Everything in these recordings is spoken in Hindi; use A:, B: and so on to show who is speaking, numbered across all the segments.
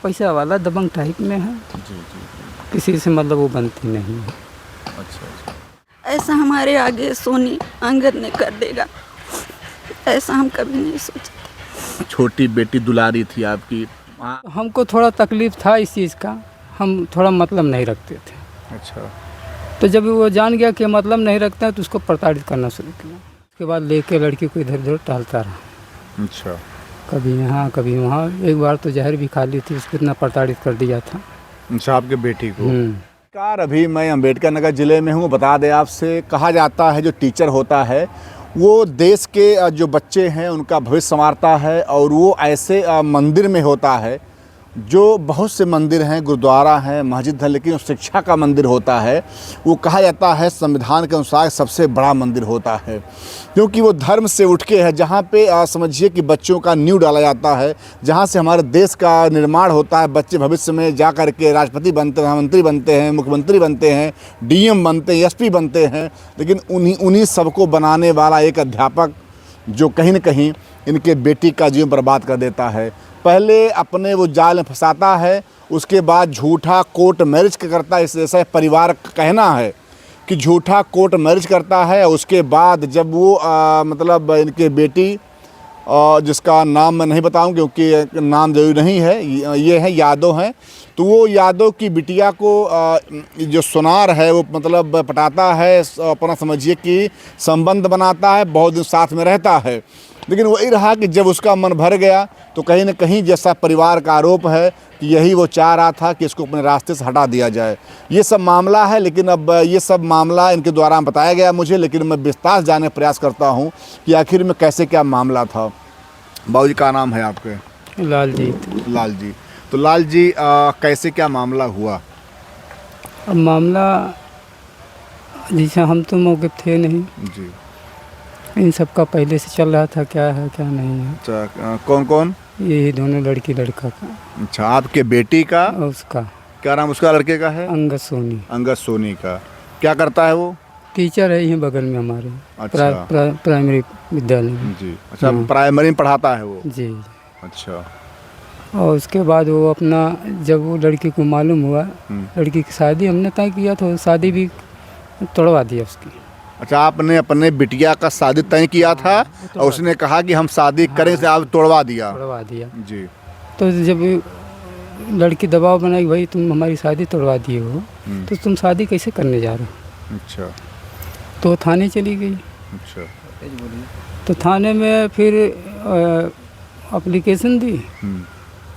A: पैसा वाला दबंग टाइप में है।
B: जी जी।
A: किसी से मतलब वो बनती नहीं है।
B: अच्छा अच्छा।
C: ऐसा हमारे आगे सोनी अंगद ने कर देगा, ऐसा हम कभी नहीं सोचे।
B: छोटी बेटी दुलारी थी आपकी।
A: हमको थोड़ा तकलीफ था इस चीज़ का, हम थोड़ा मतलब नहीं रखते थे।
B: अच्छा।
A: तो जब वो जान गया कि मतलब नहीं रखते हैं तो उसको प्रताड़ित करना शुरू किया। उसके बाद लेके लड़की को इधर उधर टहलता रहा,
B: अच्छा।
A: कभी यहाँ कभी वहाँ। एक बार तो जहर भी खा ली थी, उसको इतना प्रताड़ित कर दिया था।
B: अच्छा, आपके बेटी को। कार अभी मैं अम्बेडकर नगर ज़िले में हूँ। बता दें आपसे, कहा जाता है जो टीचर होता है वो देश के जो बच्चे हैं उनका भविष्य संवारता है, और वो ऐसे मंदिर में होता है जो बहुत से मंदिर हैं, गुरुद्वारा हैं, मस्जिद है, लेकिन शिक्षा का मंदिर होता है वो कहा जाता है संविधान के अनुसार सबसे बड़ा मंदिर होता है, क्योंकि वो धर्म से उठ के है, जहाँ पे समझिए कि बच्चों का नींव डाला जाता है, जहाँ से हमारे देश का निर्माण होता है। बच्चे भविष्य में जा कर के राष्ट्रपति बनते, प्रधानमंत्री बनते हैं, मुख्यमंत्री बनते हैं, डीएम बनते हैं, एसपी बनते हैं, लेकिन उन्हीं सबको बनाने वाला एक अध्यापक जो कहीं न कहीं इनके बेटी का जीवन बर्बाद कर देता है। पहले अपने वो जाल में फंसाता है, उसके बाद झूठा कोर्ट मैरिज करता है। ऐसा परिवार का कहना है कि झूठा कोर्ट मैरिज करता है। उसके बाद जब वो मतलब इनके बेटी, जिसका नाम मैं नहीं बताऊं क्योंकि नाम जरूरी नहीं है, ये है यादव हैं, तो वो यादव की बिटिया को जो सुनार है वो मतलब पटाता है, अपना समझिए कि संबंध बनाता है, बहुत दिन साथ में रहता है। लेकिन वही रहा कि जब उसका मन भर गया तो कहीं न कहीं जैसा परिवार का आरोप है कि यही वो चाह रहा था कि इसको अपने रास्ते से हटा दिया जाए। ये सब मामला है, लेकिन अब ये सब मामला इनके द्वारा बताया गया मुझे, लेकिन मैं विस्तार जानने का प्रयास करता हूँ कि आखिर में कैसे क्या मामला था। बाबूजी का नाम है आपके?
A: लालजीत।
B: लाल जी। तो लाल जी, कैसे क्या मामला हुआ?
A: अब मामला जैसे हम तो मौके पे थे नहीं
B: जी।
A: इन सब का पहले से चल रहा था, क्या है क्या नहीं है।
B: अच्छा, कौन कौन?
A: यही दोनों लड़की लड़का का।
B: अच्छा, आपके बेटी का?
A: और उसका
B: क्या नाम उसका लड़के का है?
A: अंगद सोनी।
B: अंगद सोनी का। क्या करता है वो?
A: टीचर है यहीं बगल में हमारे।
B: अच्छा।
A: प्राइमरी विद्यालय में।
B: जी। अच्छा, प्राइमरी में पढ़ाता है वो?
A: जी।
B: अच्छा।
A: और उसके बाद वो अपना, जब वो लड़की को मालूम हुआ लड़की की शादी हमने तय किया तो शादी भी तोड़वा दिया उसकी।
B: अच्छा, आपने अपने बिटिया का शादी तय किया था और उसने कहा कि हम शादी करें से आप तोड़वा दिया?
A: तोड़वा दिया
B: जी।
A: तो जब लड़की दबाव बनाई भाई तुम हमारी शादी तोड़वा दिए हो तो तुम शादी कैसे करने जा रहे हो?
B: अच्छा।
A: तो थाने चली गई।
B: अच्छा।
A: तो थाने में फिर एप्लीकेशन दी।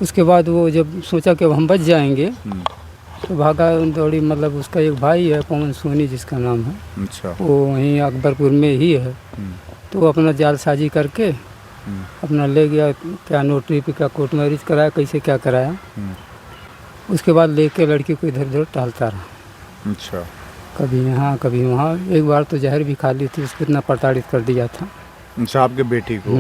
A: उसके बाद वो जब सोचा कि अब हम बच जाएंगे तो भागा दौड़ी, मतलब उसका एक भाई है पवन सोनी जिसका नाम है।
B: अच्छा।
A: वो वहीं अकबरपुर में ही है। तो वो अपना जालसाजी करके अपना ले गया, क्या नोटरी पे क्या कोर्ट मैरिज कराया, कैसे क्या कराया। उसके बाद लेके लड़की को इधर उधर टहलता रहा।
B: अच्छा।
A: कभी यहाँ कभी वहाँ। एक बार तो जहर भी खा ली थी, उसको इतना प्रताड़ित कर दिया था।
B: अच्छा, आपके बेटी को।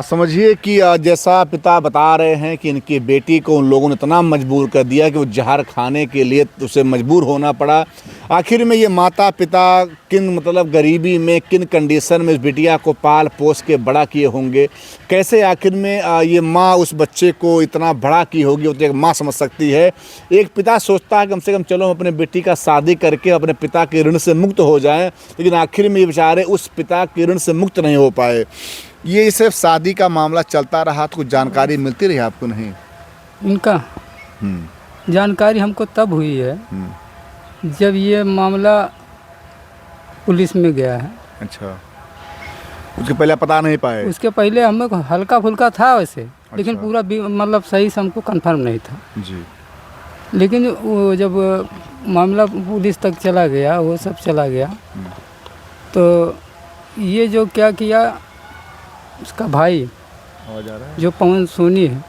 B: समझिए कि जैसा पिता बता रहे हैं कि इनकी बेटी को उन लोगों ने इतना मजबूर कर दिया कि वो जहर खाने के लिए उसे मजबूर होना पड़ा। आखिर में ये माता पिता किन मतलब गरीबी में, किन कंडीशन में इस बिटिया को पाल पोस के बड़ा किए होंगे, कैसे आखिर में ये माँ उस बच्चे को इतना बड़ा की होगी, वो तो एक माँ समझ सकती है। एक पिता सोचता है कम से कम चलो हम अपने बेटी का शादी करके अपने पिता के ऋण से मुक्त हो जाएं, लेकिन आखिर में ये बेचारे उस पिता के ऋण से मुक्त नहीं हो पाए। ये सिर्फ शादी का मामला चलता रहा तो कुछ जानकारी मिलती रही आपको? नहीं।
A: इनका जानकारी हमको तब हुई है जब ये मामला पुलिस में गया है।
B: अच्छा, उसके पहले पता नहीं पाए?
A: उसके पहले हमें हल्का फुल्का था वैसे।
B: अच्छा।
A: लेकिन पूरा मतलब सही से हमको कंफर्म नहीं था।
B: जी।
A: लेकिन वो जब मामला पुलिस तक चला गया, वो सब चला गया, तो ये जो क्या किया उसका भाई
B: आवाज आ रहा है?
A: जो पवन सोनी है,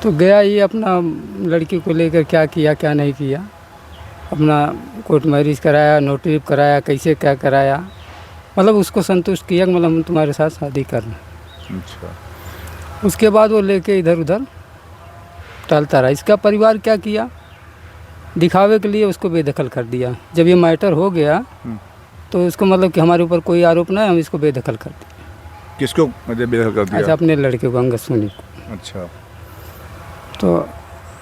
A: तो गया ये अपना लड़की को लेकर क्या किया क्या नहीं किया, अपना कोर्ट मैरिज कराया, नोटरी कराया, कैसे क्या कराया, मतलब उसको संतुष्ट किया कि मतलब हम तुम्हारे साथ शादी कर लें।
B: अच्छा।
A: उसके बाद वो लेके इधर उधर टलता रहा। इसका परिवार क्या किया, दिखावे के लिए उसको बेदखल कर दिया। जब ये मैटर हो गया तो उसको मतलब कि हमारे ऊपर कोई आरोप नहीं, हम इसको बेदखल कर दिए।
B: किसको मतलब बेदखल कर दिया?
A: अच्छा, अपने लड़के को, अंगद सोनी को।
B: अच्छा।
A: तो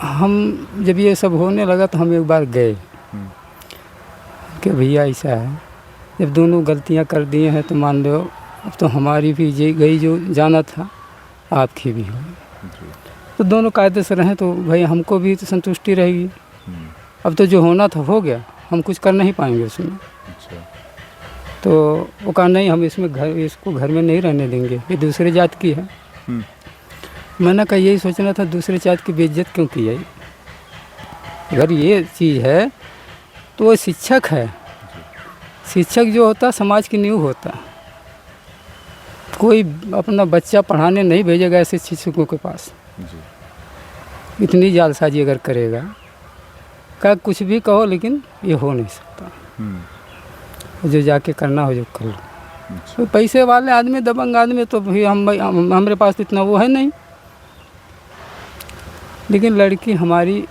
A: हम जब ये सब होने लगा तो हम एक बार गए कि भैया ऐसा है, जब दोनों गलतियां कर दिए हैं तो मान लो अब तो हमारी भी गई जो जाना था, आपकी भी हो, तो दोनों कायदे से रहें तो भाई हमको भी तो संतुष्टि रहेगी। अब तो जो होना था हो गया, हम कुछ कर नहीं पाएंगे उसमें।
B: अच्छा।
A: तो वो कहा नहीं, हम इसको घर में नहीं रहने देंगे, ये दूसरे जात की है। मैंने कहा यही सोचना था, दूसरे जात की बेइज्जत क्यों की है? अगर ये चीज़ है तो वो शिक्षक है, शिक्षक जो होता समाज की नींव होता। कोई अपना बच्चा पढ़ाने नहीं भेजेगा ऐसे शिक्षकों के पास। इतनी जालसाजी अगर करेगा, क्या कुछ भी कहो, लेकिन ये हो नहीं सकता। जो जाके करना हो जो कर लो। तो पैसे वाले आदमी, दबंग आदमी, तो भी हमारे पास इतना वो है नहीं। लेकिन लड़की हमारी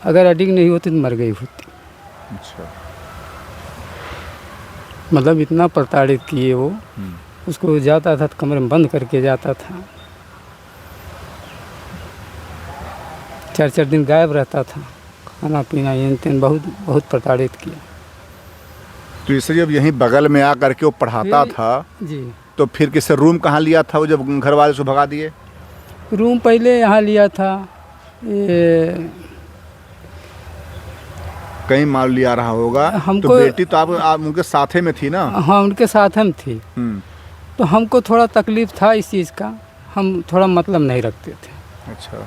A: अगर एडिक्ट नहीं होती तो मर गई होती।
B: अच्छा।
A: मतलब इतना प्रताड़ित किए वो, उसको जाता था तो कमरे में बंद करके जाता था, 4-4 दिन गायब रहता था, खाना पीना ये तेन बहुत प्रताड़ित किया।
B: तो इससे जब यहीं बगल में आ करके वो पढ़ाता था
A: जी,
B: तो फिर किससे रूम कहाँ लिया था वो जब घर वाले उसको भगा दिए?
A: रूम पहले यहाँ लिया था, ये
B: कहीं मान लिया रहा होगा।
A: हमको,
B: तो बेटी तो आप उनके साथे में थी ना?
A: हाँ, उनके साथ हम थी। तो हमको थोड़ा तकलीफ़ था इस चीज़ का, हम थोड़ा मतलब नहीं रखते थे।
B: अच्छा।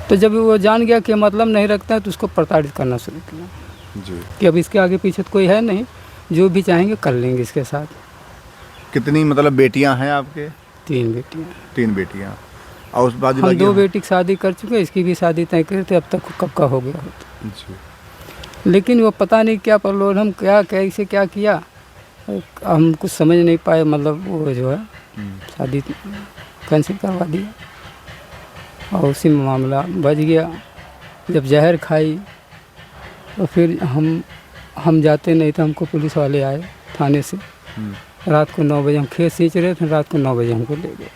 A: तो जब वो जान गया कि मतलब नहीं रखता है तो उसको प्रताड़ित करना शुरू किया
B: जी।
A: कि अब इसके आगे पीछे तो कोई है नहीं, जो भी चाहेंगे कर लेंगे इसके साथ।
B: कितनी मतलब बेटियां हैं आपके?
A: 3 बेटियाँ।
B: 3 बेटियां। और उस बाद
A: हम 2 बेटी की शादी कर चुके, इसकी भी शादी तय करे थे, अब तक कब का हो गया होता।
B: जी।
A: लेकिन वो पता नहीं क्या प्रलोभन, क्या कैसे क्या किया, हम कुछ समझ नहीं पाए। मतलब वो जो है शादी कैंसिल करवा दिया और उसी में मामला बच गया। जब जहर खाई तो फिर हम जाते नहीं थे, हमको पुलिस वाले आए थाने से। रात को 9 बजे हम खेत सींच रहे थे, रात को 9 बजे हमको ले गए।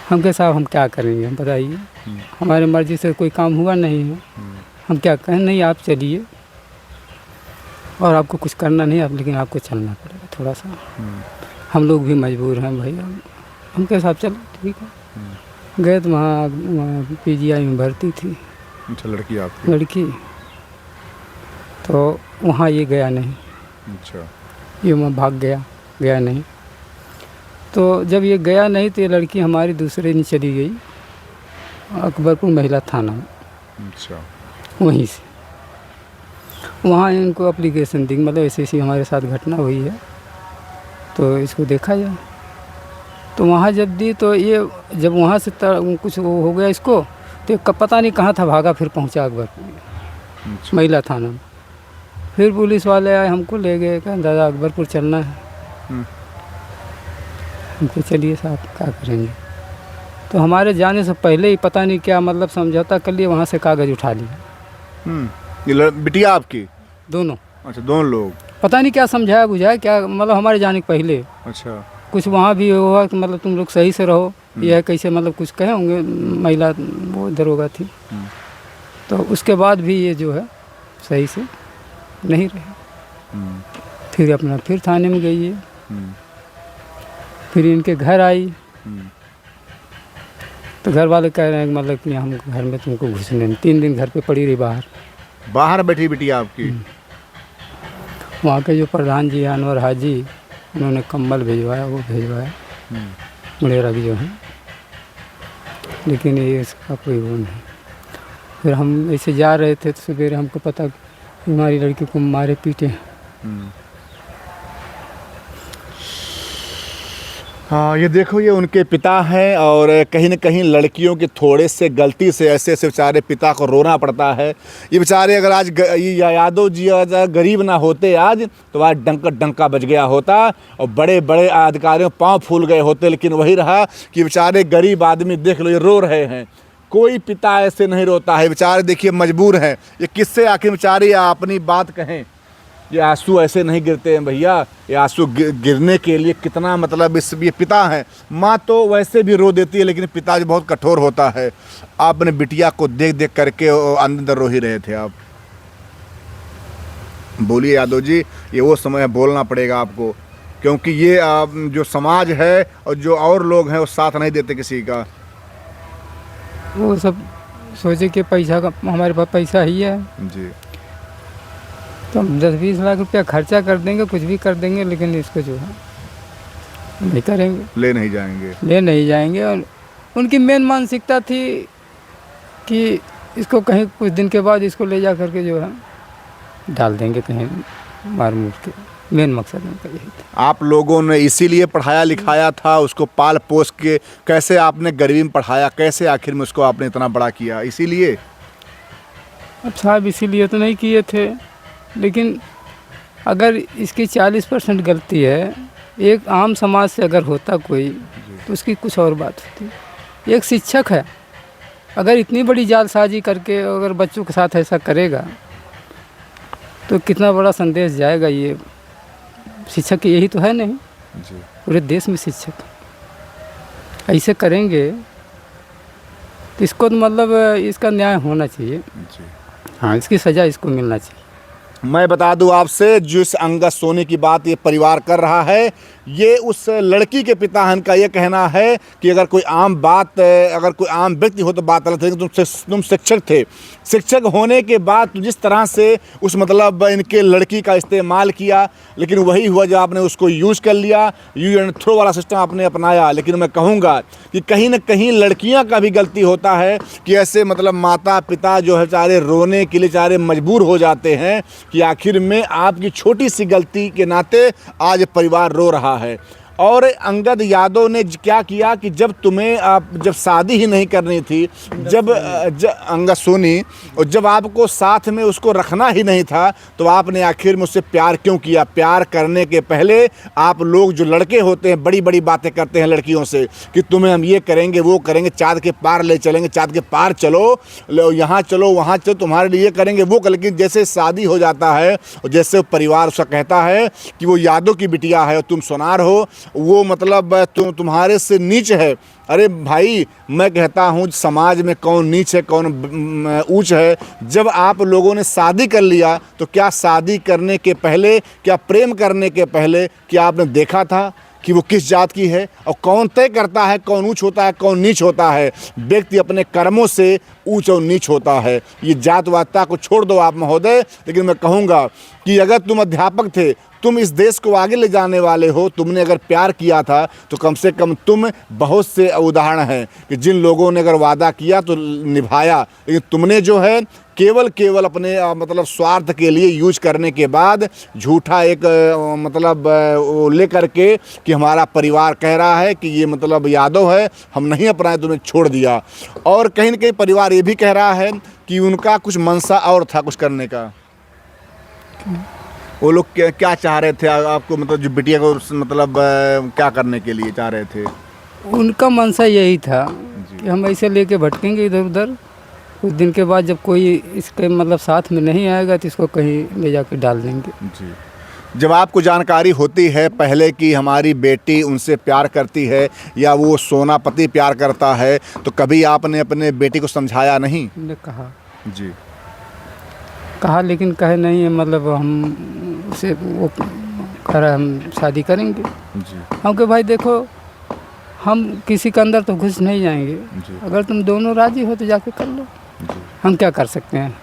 A: हम कहे साहब हम क्या करेंगे, हम बताइए, हमारे मर्जी से कोई काम हुआ नहीं है, हम क्या कहें? नहीं आप चलिए और आपको कुछ करना नहीं, आप लेकिन आपको चलना पड़ेगा थोड़ा सा, हम लोग भी मजबूर हैं भैया। हम कहे साहब चलो ठीक है। गए तो वहाँ PGI में भर्ती थी।
B: अच्छा, लड़की आपकी?
A: लड़की। तो वहाँ ये गया नहीं।
B: अच्छा।
A: ये वहाँ भाग गया नहीं। तो जब ये गया नहीं तो ये लड़की हमारी दूसरे दिन चली गई अकबरपुर महिला थाना में।
B: अच्छा।
A: वहीं से वहाँ इनको एप्लीकेशन दी, मतलब ऐसी हमारे साथ घटना हुई है तो इसको देखा जाए। तो वहाँ जब दी तो ये जब वहाँ से कुछ हो गया इसको, तो पता नहीं कहाँ था, भागा फिर पहुँचा अकबरपुर महिला थाना में। फिर पुलिस वाले आए, हमको ले गए, कहा दादा अकबरपुर चलना है। हमको चलिए साहब क्या करेंगे। तो हमारे जाने से पहले ही पता नहीं क्या मतलब समझौता कर लिए, वहाँ से कागज़ उठा लिया।
B: ये बिटिया आपकी?
A: दोनों।
B: अच्छा, दोनों लोग।
A: पता नहीं क्या समझाया बुझाया, क्या मतलब हमारे जाने के पहले।
B: अच्छा।
A: कुछ वहाँ भी हुआ कि मतलब तुम लोग सही से रहो, यह कैसे मतलब कुछ कहे होंगे, महिला वो दरोगा थी। तो उसके बाद भी ये जो है सही से नहीं रहे। फिर अपना फिर थाने में गई है। फिर इनके घर आई तो घर वाले कह रहे हैं कि मतलब कि हम घर में तुमको घुसने नहीं। 3 दिन घर पे पड़ी रही बाहर
B: बैठी बिटिया आपकी?
A: वहाँ के जो प्रधान जी हैं अनवर हाजी, उन्होंने कंबल भिजवाया, वो भिजवाया मुड़ेरा की जो है, लेकिन ये इसका कोई वो नहीं। फिर हम ऐसे जा रहे थे तो सवेरे हमको पता कि हमारी लड़की को मारे पीटे।
B: हाँ, ये देखो, ये उनके पिता हैं और कहीं न कहीं लड़कियों की थोड़े से गलती से ऐसे ऐसे बेचारे पिता को रोना पड़ता है। ये बेचारे अगर आज यादव जी अगर गरीब ना होते आज तो आज डंका बज गया होता और बड़े बड़े अधिकारियों पाँव फूल गए होते। लेकिन वही रहा कि बेचारे गरीब आदमी, देख लो ये रो रहे हैं। कोई पिता ऐसे नहीं रोता है, बेचारे देखिए मजबूर हैं। ये किससे आखिर बेचारे अपनी बात कहें। ये आंसू ऐसे नहीं गिरते हैं भैया, ये आंसू गिरने के लिए कितना मतलब इस ये पिता हैं। माँ तो वैसे भी रो देती है, लेकिन पिता जो बहुत कठोर होता है। आपने बिटिया को देख देख करके अंदर रो ही रहे थे आप। बोलिए यादव जी, ये वो समय है, बोलना पड़ेगा आपको, क्योंकि ये जो समाज है और जो और लोग हैं वो साथ नहीं देते किसी का।
A: वो सब सोचे कि पैसा का हमारे पास पैसा ही है
B: जी,
A: तो हम 10-20 लाख रुपया खर्चा कर देंगे, कुछ भी कर देंगे, लेकिन इसको जो है नहीं करेंगे,
B: ले नहीं जाएंगे।
A: ले नहीं जाएंगे। और उनकी मेन मानसिकता थी कि इसको कहीं कुछ दिन के बाद इसको ले जा करके जो है डाल देंगे कहीं मार मूर के। मेन मकसद उनका यही था।
B: आप लोगों ने इसीलिए पढ़ाया लिखाया था उसको, पाल पोस के कैसे आपने गरीबी में पढ़ाया, कैसे आखिर में उसको आपने इतना बड़ा किया, इसीलिए?
A: अब साहब इसीलिए तो नहीं किए थे, लेकिन अगर इसकी 40% गलती है, एक आम समाज से अगर होता कोई तो उसकी कुछ और बात होती। एक शिक्षक है, अगर इतनी बड़ी जालसाजी करके अगर बच्चों के साथ ऐसा करेगा तो कितना बड़ा संदेश जाएगा। ये शिक्षक की यही तो है नहीं,
B: जी।
A: पूरे देश में शिक्षक ऐसे करेंगे तो इसको तो मतलब इसका न्याय होना चाहिए।
B: जी।
A: हाँ, इसकी सज़ा इसको मिलना चाहिए।
B: मैं बता दूं आपसे, जिस अंगद सोनी की बात ये परिवार कर रहा है, ये उस लड़की के पिता हैं। इनका ये कहना है कि अगर कोई आम व्यक्ति हो तो बात अलग थी, तुम शिक्षक थे। शिक्षक होने के बाद जिस तरह से उस मतलब इनके लड़की का इस्तेमाल किया, लेकिन वही हुआ जब आपने उसको यूज कर लिया, यूज एंड थ्रो वाला सिस्टम आपने अपनाया। लेकिन मैं कहूँगा कि कहीं ना कहीं लड़कियाँ का भी गलती होता है कि ऐसे मतलब माता पिता जो है चारे रोने के लिए चारे मजबूर हो जाते हैं कि आखिर में आपकी छोटी सी गलती के नाते आज परिवार रो रहा है। और अंगद यादव ने क्या किया कि जब जब शादी ही नहीं करनी थी, जब अंगद सोनी, और जब आपको साथ में उसको रखना ही नहीं था, तो आपने आखिर में उससे प्यार क्यों किया? प्यार करने के पहले आप लोग जो लड़के होते हैं बड़ी बड़ी बातें करते हैं लड़कियों से कि तुम्हें हम ये करेंगे वो करेंगे, चाँद के पार ले चलेंगे, चाँद के पार चलो, यहाँ चलो वहाँ चलो, तुम्हारे लिए करेंगे वो। लेकिन जैसे शादी हो जाता है और जैसे परिवार उसका कहता है कि वो यादव की बिटिया है और तुम सोनार हो, वो मतलब तुम्हारे से नीच है। अरे भाई, मैं कहता हूँ समाज में कौन नीच है कौन ऊंच है। जब आप लोगों ने शादी कर लिया तो क्या शादी करने के पहले, क्या प्रेम करने के पहले क्या आपने देखा था कि वो किस जात की है? और कौन तय करता है कौन ऊंच होता है कौन नीच होता है? व्यक्ति अपने कर्मों से ऊंच और नीच होता है। ये जातवादता को छोड़ दो आप महोदय। लेकिन मैं कहूँगा कि अगर तुम अध्यापक थे, तुम इस देश को आगे ले जाने वाले हो, तुमने अगर प्यार किया था तो कम से कम तुम बहुत से उदाहरण हैं कि जिन लोगों ने अगर वादा किया तो निभाया, लेकिन तुमने जो है केवल अपने मतलब स्वार्थ के लिए यूज करने के बाद झूठा एक मतलब ले करके कि हमारा परिवार कह रहा है कि ये मतलब यादव है, हम नहीं अपनाए, तुमने छोड़ दिया। और कहीं न कहीं परिवार ये भी कह रहा है कि उनका कुछ मनसा और था कुछ करने का। वो लोग क्या चाह रहे थे आपको, मतलब जो बिटिया को मतलब क्या करने के लिए चाह रहे थे?
A: उनका मनसा यही था कि हम ऐसे लेके भटकेंगे इधर उधर, कुछ दिन के बाद जब कोई इसके मतलब साथ में नहीं आएगा तो इसको कहीं ले जाकर डाल देंगे।
B: जी। जब आपको जानकारी होती है पहले कि हमारी बेटी उनसे प्यार करती है या वो सोनापति प्यार करता है, तो कभी आपने अपने बेटी को समझाया नहीं?
A: हमने कहा
B: जी,
A: कहा लेकिन कहे नहीं, मतलब हम उसे वो कह रहा है हम शादी करेंगे।
B: जी,
A: हम कहे भाई देखो, हम किसी के अंदर तो घुस नहीं जाएंगे,
B: जी,
A: अगर तुम दोनों राजी हो तो जाके कर लो,
B: जी,
A: हम क्या कर सकते हैं?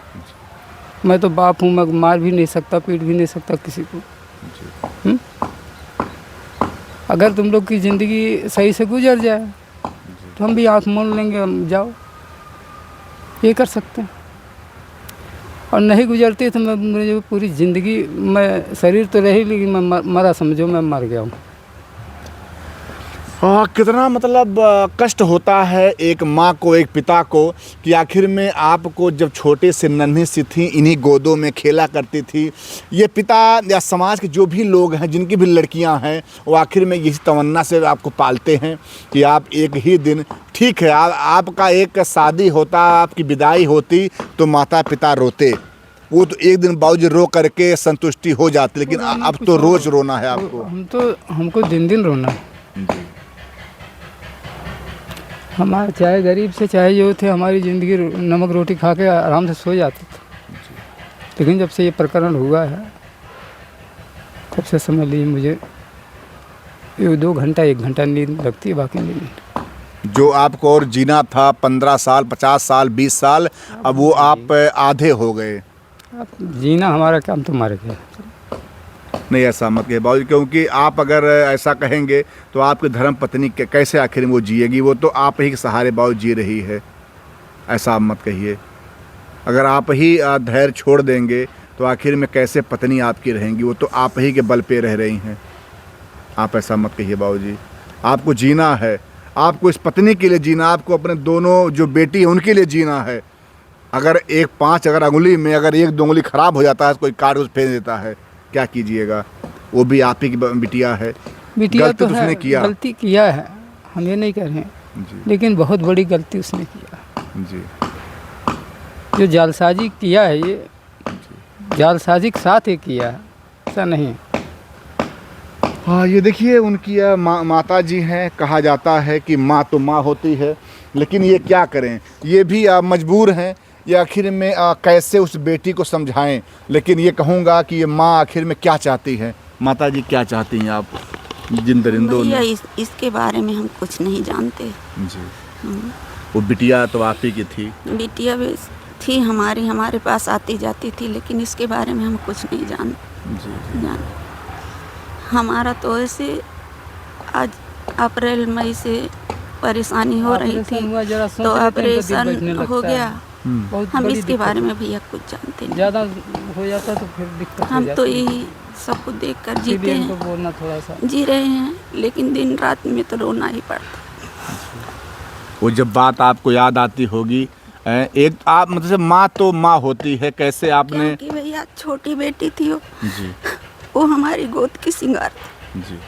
A: मैं तो बाप हूँ, मैं मार भी नहीं सकता, पीट भी नहीं सकता किसी को। अगर तुम लोग की ज़िंदगी सही से गुजर जाए तो हम भी आँख मोड़ लेंगे, हम जाओ, ये कर सकते हैं। और नहीं गुजरती तो मैं मुझे पूरी ज़िंदगी, मैं शरीर तो रही लेकिन मैं मरा, समझो मैं मर गया हूँ।
B: कितना मतलब कष्ट होता है एक माँ को, एक पिता को, कि आखिर में आपको जब छोटे से नन्ही सी थी, इन्हीं गोदों में खेला करती थी। ये पिता या समाज के जो भी लोग हैं, जिनकी भी लड़कियां हैं, वो आखिर में इस तमन्ना से आपको पालते हैं कि आप एक ही दिन, ठीक है आपका एक शादी होता, आपकी विदाई होती तो माता पिता रोते, वो तो एक दिन बाबूजी रो करके संतुष्टि हो जाती, लेकिन अब तो रोज रोना है आपको।
A: हमको दिन दिन रोना है।
B: जी।
A: हमारे चाहे गरीब से चाहे जो थे, हमारी ज़िंदगी नमक रोटी खा के आराम से सो जाते थे, लेकिन जब से ये प्रकरण हुआ है तब से समझ लीजिए मुझे 2 घंटा 1 घंटा नींद लगती है, बाकी नींद नहीं।
B: जो आपको और जीना था 15 साल 50 साल 20 साल, अब वो आप आधे हो गए।
A: अब जीना हमारा काम तो मर गया।
B: नहीं, ऐसा मत कहिए बाबूजी, क्योंकि आप अगर ऐसा कहेंगे तो आपकी धर्म पत्नी कैसे आखिर में वो जिएगी? वो तो आप ही के सहारे बाबू जी रही है। ऐसा आप मत कहिए। अगर आप ही धैर्य छोड़ देंगे तो आखिर में कैसे पत्नी आपकी रहेंगी? वो तो आप ही के बल पे रह रही हैं। आप ऐसा मत कहिए बाबूजी। आपको जीना है, आपको इस पत्नी के लिए जीना, आपको अपने दोनों जो बेटी है उनके लिए जीना है। अगर 1-5 अगर अंगुली में अगर 1-2 अंगुली ख़राब हो जाता है, कोई काट उस फेंक देता है, क्या कीजिएगा? वो भी आप ही की बिटिया है।
A: बिटिया
B: गलती
A: तो
B: उसने
A: है,
B: किया।
A: गलती किया है, हम ये नहीं कह रहे हैं,
B: जी
A: लेकिन बहुत बड़ी गलती उसने किया।
B: जी
A: जो जालसाजी किया है, ये जालसाजी के साथ ही किया है, ऐसा नहीं है।
B: हाँ, ये देखिए उनकी माता जी हैं। कहा जाता है कि माँ तो माँ होती है, लेकिन ये क्या करें, ये भी मजबूर हैं। ये आखिर में कैसे उस बेटी को समझाएं। लेकिन ये कहूँगा कि ये माँ आखिर में क्या चाहती है। माता जी क्या चाहती हैं आप जिन दरिंदों
C: भैया
B: ने?
C: इसके बारे में हम कुछ नहीं जानते।
B: जी। वो बिटिया तो आप ही की थी।
C: बिटिया भी थी हमारे पास आती जाती थी, लेकिन इसके बारे में हम कुछ नहीं जान। हमारा तो ऐसे आज अप्रैल मई से परेशानी हो रही थी, तो ऑपरेशन हो गया। हम इसके बारे में भैया कुछ जानते नहीं।
A: ज़्यादा हो जाता तो फिर दिक्कत हो
C: हम
A: जाती
C: तो
A: है।
C: यही सब कुछ देख कर जीते
A: इसीलिए हमको
C: हैं,
A: बोलना थोड़ा सा
C: जी रहे हैं, लेकिन दिन रात में तो रोना ही पड़ता।
B: वो जब बात आपको याद आती होगी, एक आप मतलब माँ तो माँ होती है, कैसे आपने?
C: क्योंकि भैया छोटी बेटी थी
B: जी
C: वो हमारी गोद की सिंगार थी।
B: जी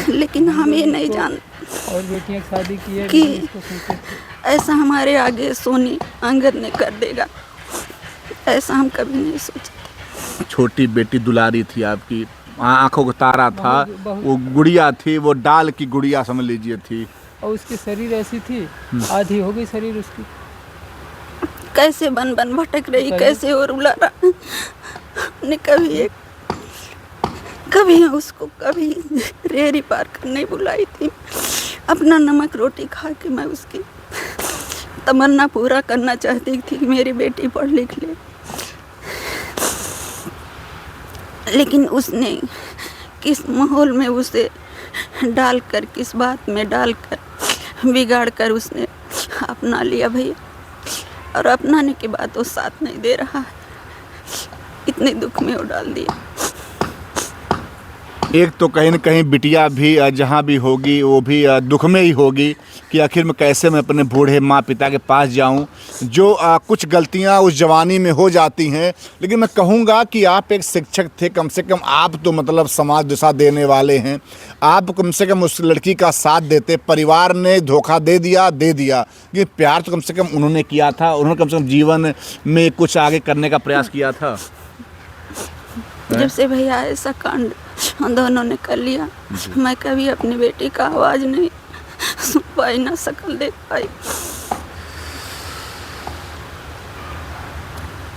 C: लेकिन हम ये नहीं जानते
A: और बेटियां शादी की है,
C: कि
A: लेकिन इसको सोचते थे।
C: ऐसा हमारे आगे सोनी अंगद ने कर देगा, ऐसा हम कभी नहीं सोचे।
B: छोटी बेटी दुलारी थी आपकी, आंखों का तारा था,
A: बहुत-
B: वो गुड़िया थी, वो डाल की गुड़िया समझ लीजिए थी।
A: और उसकी शरीर ऐसी थी, आधी हो गई शरीर उसकी।
C: कैसे बन बन भटक रही,
A: बताइए।
C: कैसे और उला रहा। ने कभी उसको कभी रेहड़ी पार करने बुलाई थी। अपना नमक रोटी खा के मैं उसकी तमन्ना पूरा करना चाहती थी कि मेरी बेटी पढ़ लिख ले, लेकिन उसने किस माहौल में उसे डालकर, किस बात में डालकर बिगाड़ कर उसने अपना लिया भैया। और अपनाने के बाद वो साथ नहीं दे रहा है, इतने दुख में वो डाल दिया।
B: एक तो कहीं न कहीं बिटिया भी जहाँ भी होगी वो भी दुख में ही होगी कि आखिर में कैसे मैं अपने बूढ़े माँ पिता के पास जाऊँ। जो कुछ गलतियाँ उस जवानी में हो जाती हैं, लेकिन मैं कहूँगा कि आप एक शिक्षक थे, कम से कम आप तो मतलब समाज दिशा देने वाले हैं। आप कम से कम उस लड़की का साथ देते। परिवार ने धोखा दे दिया, ये प्यार तो कम से कम उन्होंने किया था। उन्होंने कम से कम जीवन में कुछ आगे करने का प्रयास किया था।
C: जब से भैया ऐसा कांड हम दोनों ने कर लिया, मैं कभी अपनी बेटी का आवाज़ नहीं सुन पाई, ना शक्ल देख पाई।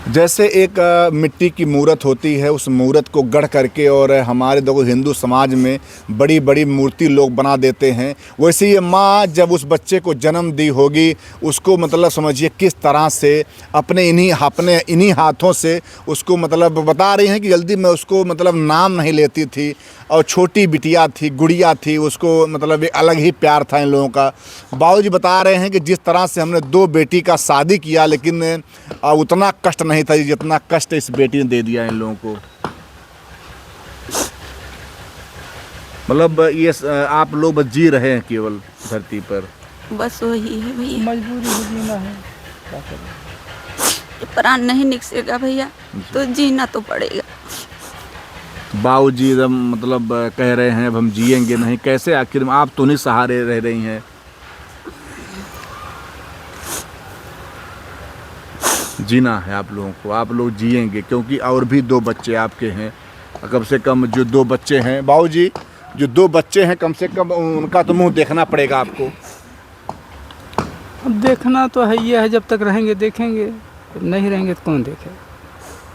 B: जैसे एक मिट्टी की मूर्त होती है, उस मूर्त को गढ़ करके, और हमारे देखो हिंदू समाज में बड़ी बड़ी मूर्ति लोग बना देते हैं, वैसे ये माँ जब उस बच्चे को जन्म दी होगी, उसको मतलब समझिए किस तरह से अपने इन्हीं हाथों से उसको मतलब बता रही हैं कि जल्दी मैं उसको मतलब नाम नहीं लेती थी, और छोटी बिटिया थी, गुड़िया थी, उसको मतलब एक अलग ही प्यार था इन लोगों का। बाबूजी बता रहे हैं कि जिस तरह से हमने 2 बेटी का शादी किया, लेकिन उतना कष्ट नहीं था जितना कष्ट इस बेटी ने दे दिया इन लोगों को। मतलब ये आप लोग बस जी रहे हैं केवल धरती पर।
C: बस वही है भैया,
A: मजबूरी है, जीना है, क्या करें।
C: प्राण नहीं निकसेगा भैया तो जीना तो पड़ेगा।
B: बाबूजी एकदम मतलब कह रहे हैं अब हम जिएंगे नहीं, कैसे आखिर में आप तो नहीं सहारे रह रही हैं। जीना है आप लोगों को, आप लोग जिएंगे, क्योंकि और भी 2 बच्चे आपके हैं। कम से कम जो 2 बच्चे हैं बाबूजी, जो 2 बच्चे हैं, कम से कम उनका तो मुंह देखना पड़ेगा आपको।
A: अब देखना तो है, ये है, जब तक रहेंगे देखेंगे, नहीं रहेंगे तो कौन देखेगा।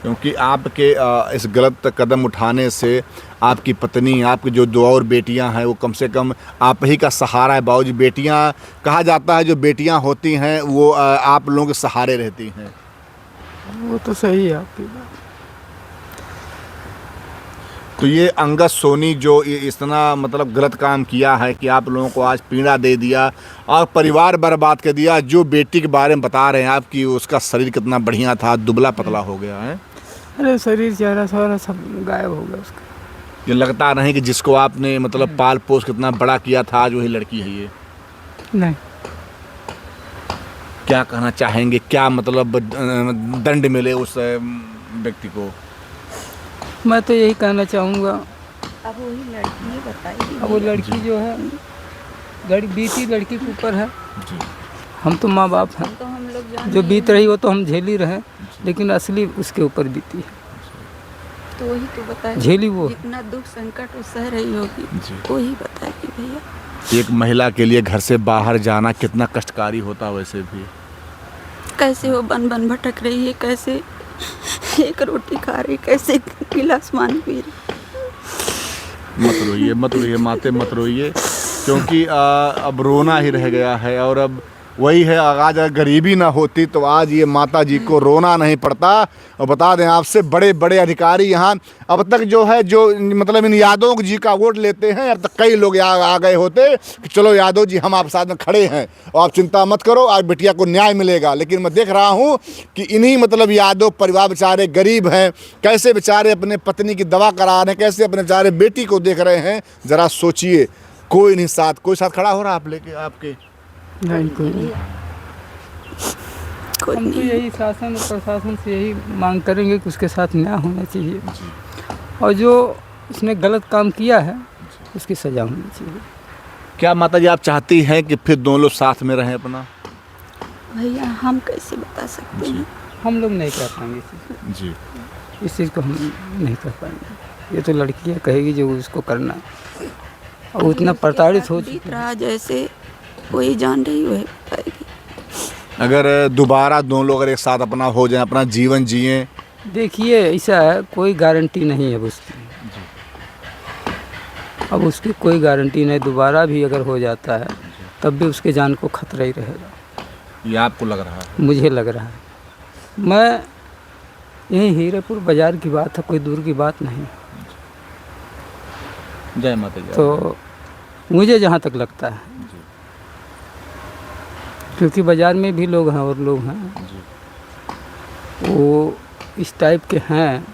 B: क्योंकि आपके इस गलत कदम उठाने से आपकी पत्नी, आपकी जो 2 और बेटियां हैं, वो कम से कम आप ही का सहारा है बाबूजी। बेटियां, कहा जाता है जो बेटियां होती हैं वो आप लोगों के सहारे रहती हैं।
A: वो तो सही है आपकी बात।
B: तो ये अंगद सोनी जो ये इतना मतलब गलत काम किया है कि आप लोगों को आज पीड़ा दे दिया और परिवार बर्बाद कर दिया। जो बेटी के बारे में बता रहे हैं आप कि उसका शरीर कितना बढ़िया था, दुबला पतला हो गया है।
A: अरे शरीर, चेहरा सारा सब गायब हो गया उसका।
B: ये लगता नहीं कि जिसको आपने मतलब पाल पोस कितना बड़ा किया था, आज वही लड़की है ये।
A: नहीं,
B: क्या कहना चाहेंगे, क्या मतलब दंड मिले उस व्यक्ति को?
A: मैं तो यही कहना चाहूँगा,
C: अब वही लड़की बताएगी।
A: अब वो लड़की जो है बीती लड़की के ऊपर है।
B: जी।
A: हम तो माँ बाप हैं,
C: तो हम लोग
A: जो बीत रही वो तो हम झेल ही रहे, लेकिन असली उसके ऊपर बीती है,
C: तो वही तो बताए,
A: झेली वो।
C: जितना दुख संकट वो सह रही होगी वही बताएगी भैया।
B: एक महिला के लिए घर से बाहर जाना कितना कष्टकारी होता है। वैसे भी
C: कैसे वो बन बन भटक रही है, कैसे एक रोटी खा रही, कैसे गिलास पानी पी रही।
B: मत रोइए माते, मत रोइए, क्योंकि अब रोना ही रह गया है। और अब वही है, आज अगर गरीबी ना होती तो आज ये माता जी को रोना नहीं पड़ता। और बता दें आपसे, बड़े बड़े अधिकारी यहाँ अब तक जो है, जो मतलब इन यादव जी का वोट लेते हैं, अब तक कई लोग आ गए होते कि चलो यादव जी हम आप साथ में खड़े हैं और आप चिंता मत करो, आज बिटिया को न्याय मिलेगा। लेकिन मैं देख रहा हूँ कि इन्हीं मतलब यादव परिवार बेचारे गरीब हैं, कैसे बेचारे अपने पत्नी की दवा करा रहे हैं, कैसे अपने बेचारे बेटी को देख रहे हैं। ज़रा सोचिए, कोई नहीं साथ, कोई साथ खड़ा हो रहा आप लेके आपके?
A: नहीं, कोई नहीं। हम तो यही शासन और प्रशासन से यही मांग करेंगे कि उसके साथ न्याय होना चाहिए, और जो उसने गलत काम किया है उसकी सज़ा होनी चाहिए।
B: क्या माता जी आप चाहती हैं कि फिर दोनों लोग साथ में रहें अपना?
C: भैया हम कैसे बता सकते हैं,
A: हम लोग नहीं कर पाएंगे इस चीज़
B: जी।
A: इस चीज़ को हम नहीं कर पाएंगे। ये तो लड़की है, कहेगी जो उसको करना है, और उतना प्रताड़ित हो
C: बीत रहा जैसे वही जान रही वही बताएगी।
B: अगर दोबारा दोनों लोग अगर एक साथ अपना हो जाए, अपना जीवन जिए।
A: देखिए ऐसा है, कोई गारंटी नहीं है उसकी, अब उसकी कोई गारंटी नहीं। दोबारा भी अगर हो जाता है तब भी उसके जान को खतरा ही रहेगा।
B: ये आपको लग रहा है?
A: मुझे लग रहा है। मैं यही हीरेपुर बाज़ार की बात है, कोई दूर की बात नहीं।
B: जय माता जी।
A: तो मुझे जहाँ तक लगता है, क्योंकि बाज़ार में भी लोग हैं और लोग हैं वो इस टाइप के हैं,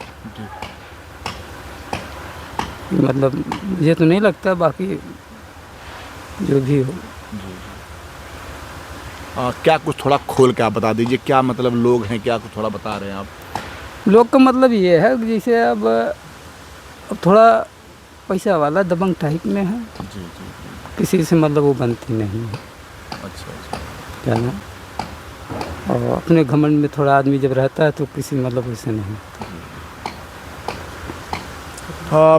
A: मतलब मुझे तो नहीं लगता, बाकी जो भी हो।
B: क्या कुछ थोड़ा खोल के आप बता दीजिए, क्या मतलब लोग हैं, क्या कुछ थोड़ा बता रहे हैं आप?
A: लोग का मतलब ये है कि जैसे अब थोड़ा पैसा वाला दबंग टाइप में है, किसी से मतलब वो बनती नहीं है।
B: अच्छा।
A: क्या ना, और अपने घमंड में थोड़ा आदमी जब रहता है तो किसी मतलब वैसे नहीं।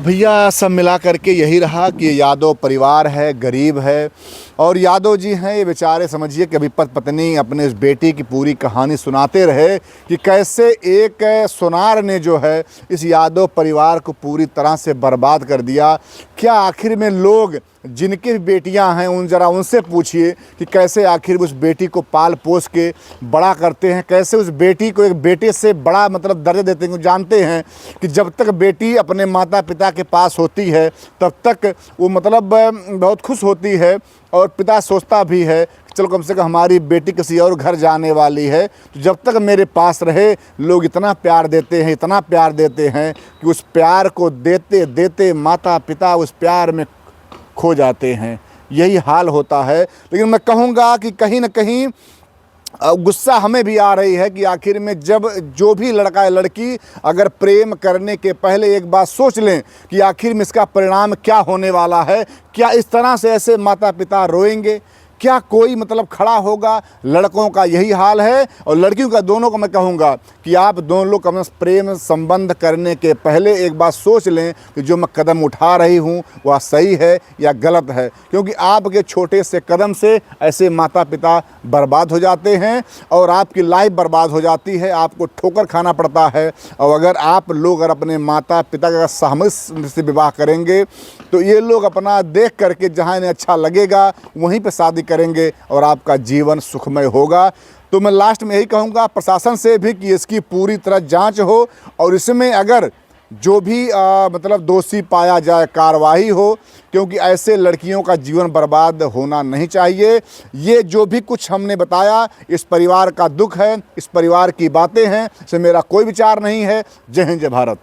B: भैया सब मिला करके यही रहा कि यादव परिवार है, गरीब है, और यादव जी हैं ये बेचारे, समझिए कि अभी पत्नी अपने इस बेटी की पूरी कहानी सुनाते रहे कि कैसे एक सुनार ने जो है इस यादव परिवार को पूरी तरह से बर्बाद कर दिया। क्या आखिर में लोग जिनकी बेटियां हैं उनसे पूछिए कि कैसे आखिर उस बेटी को पाल पोस के बड़ा करते हैं, कैसे उस बेटी को एक बेटे से बड़ा मतलब दर्जा देते हैं। जानते हैं कि जब तक बेटी अपने माता पिता के पास होती है तब तक वो मतलब बहुत खुश होती है, और पिता सोचता भी है कि चलो कम से कम हमारी बेटी किसी और घर जाने वाली है, तो जब तक मेरे पास रहे। लोग इतना प्यार देते हैं, इतना प्यार देते हैं कि उस प्यार को देते देते माता पिता उस प्यार में खो जाते हैं। यही हाल होता है। लेकिन मैं कहूँगा कि कहीं ना कहीं गुस्सा हमें भी आ रही है कि आखिर में जब जो भी लड़का या लड़की अगर प्रेम करने के पहले एक बात सोच लें कि आखिर में इसका परिणाम क्या होने वाला है। क्या इस तरह से ऐसे माता पिता रोएंगे? क्या कोई मतलब खड़ा होगा? लड़कों का यही हाल है और लड़कियों का, दोनों को मैं कहूँगा कि आप दोनों लोग अपना प्रेम संबंध करने के पहले एक बार सोच लें कि जो मैं कदम उठा रही हूँ वह सही है या गलत है, क्योंकि आपके छोटे से कदम से ऐसे माता पिता बर्बाद हो जाते हैं और आपकी लाइफ बर्बाद हो जाती है, आपको ठोकर खाना पड़ता है। और अगर आप लोग अगर अपने माता पिता का सहमति से विवाह करेंगे तो ये लोग अपना देख करके जहाँ इन्हें अच्छा लगेगा वहीं पे शादी करेंगे और आपका जीवन सुखमय होगा। तो मैं लास्ट में यही कहूँगा प्रशासन से भी कि इसकी पूरी तरह जांच हो और इसमें अगर जो भी मतलब दोषी पाया जाए कार्रवाई हो, क्योंकि ऐसे लड़कियों का जीवन बर्बाद होना नहीं चाहिए। ये जो भी कुछ हमने बताया इस परिवार का दुख है, इस परिवार की बातें हैं, इसमें मेरा कोई विचार नहीं है। जय हिंद, जय भारत।